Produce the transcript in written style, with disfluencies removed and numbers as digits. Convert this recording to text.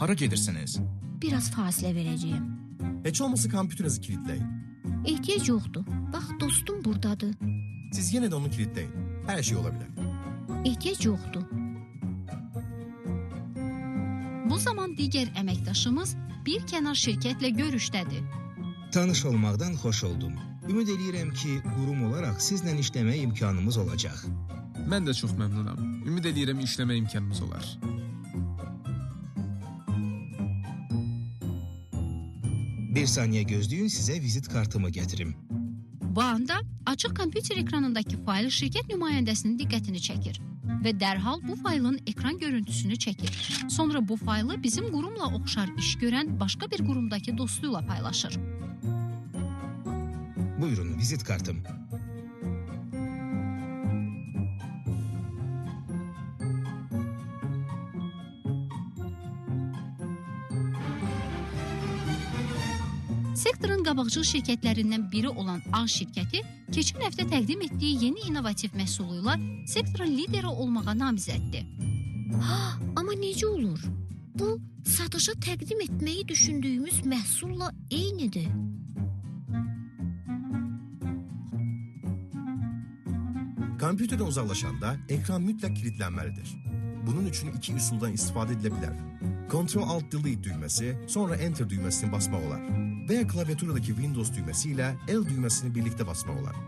Hara gedirsiniz? Biraz fasilə verəcəyim. Heç olmasa kompüterinizi kilitləyin. Ehtiyac yoxdur. Bax, dostum buradadır. Siz yenə də onu kilitləyin. Hər şey ola bilər. Ehtiyac yoxdur. Bu zaman digər əməkdaşımız bir kənar şirkətlə görüşdədir. Tanış olmaqdan xoş oldum. Ümid edirəm ki, qurum olaraq sizlə işləmək imkanımız olacaq. Mən də çox məmnunam. Ümid edirəm işləmə imkanımız olar. Bir saniyə gözləyin, sizə vizit kartımı gətirim. Bu anda açıq kompüter ekranındakı fayl şirkət nümayəndəsinin diqqətini çəkir və dərhal bu faylın ekran görüntüsünü çəkir. Sonra bu faylı bizim qurumla oxşar iş görən başqa bir qurumdakı dostuyla paylaşır. Buyurun, vizit kartım. Sektorun qabaqcıl şirkətlərindən biri olan A şirkəti keçən həftə təqdim etdiyi yeni innovativ məhsuluyla sektorun lideri olmağa namizəddir. Amma necə olur? Bu, satışa təqdim etməyi düşündüyümüz məhsulla eynidir. Kompüterdən uzaqlaşanda ekran mütləq kilitlənməlidir. Bunun üçün iki üsuldan istifadə edilə bilər. Ctrl-Alt-Delete düyməsi, sonra Enter düyməsini basmaq olar. Və ya klaviaturadakı Windows düyməsi ilə L düyməsini birlikdə basmaq olar.